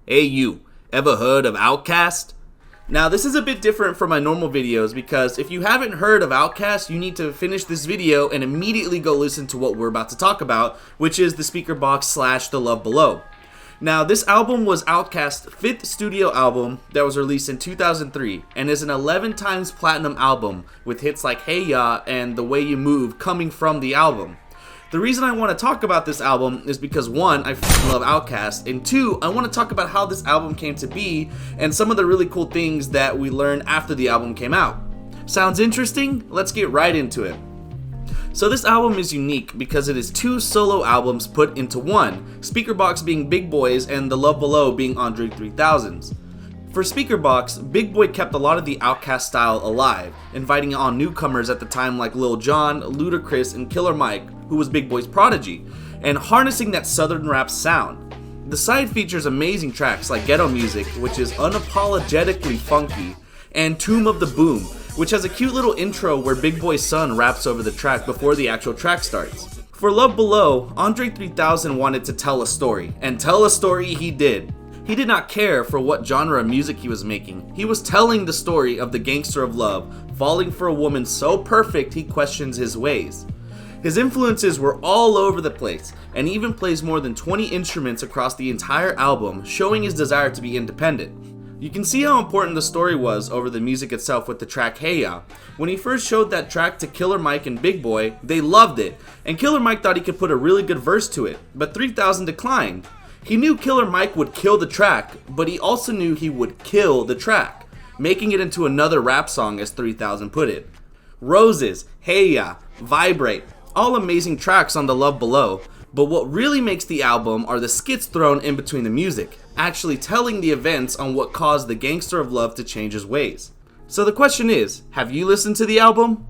Hey you, ever heard of Outkast? Now this is a bit different from my normal videos because if you haven't heard of Outkast, you need to finish this video and immediately go listen to what we're about to talk about, which is the Speakerboxxx / The Love Below. Now this album was Outkast's 5th studio album that was released in 2003 and is an 11 times platinum album with hits like Hey Ya and The Way You Move coming from the album. The reason I want to talk about this album is because 1, I love Outkast, and 2, I want to talk about how this album came to be and some of the really cool things that we learned after the album came out. Sounds interesting? Let's get right into it. So this album is unique because it is 2 solo albums put into one, Speakerboxxx being Big Boy's and The Love Below being Andre 3000's. For Speakerboxxx, Big Boy kept a lot of the Outkast style alive, inviting on newcomers at the time like Lil Jon, Ludacris, and Killer Mike, who was Big Boy's prodigy, and harnessing that southern rap sound. The side features amazing tracks like Ghetto Music, which is unapologetically funky, and Tomb of the Boom, which has a cute little intro where Big Boy's son raps over the track before the actual track starts. For Love Below, Andre 3000 wanted to tell a story, and tell a story he did. He did not care for what genre of music he was making. He was telling the story of the gangster of love, falling for a woman so perfect he questions his ways. His influences were all over the place, and he even plays more than 20 instruments across the entire album, showing his desire to be independent. You can see how important the story was over the music itself with the track Hey Ya. When he first showed that track to Killer Mike and Big Boy, they loved it, and Killer Mike thought he could put a really good verse to it, but 3000 declined. He knew Killer Mike would kill the track, but he also knew he would kill the track, making it into another rap song as 3000 put it. Roses, Hey Ya, Vibrate, all amazing tracks on The Love Below, but what really makes the album are the skits thrown in between the music, actually telling the events on what caused the gangster of love to change his ways. So the question is, have you listened to the album?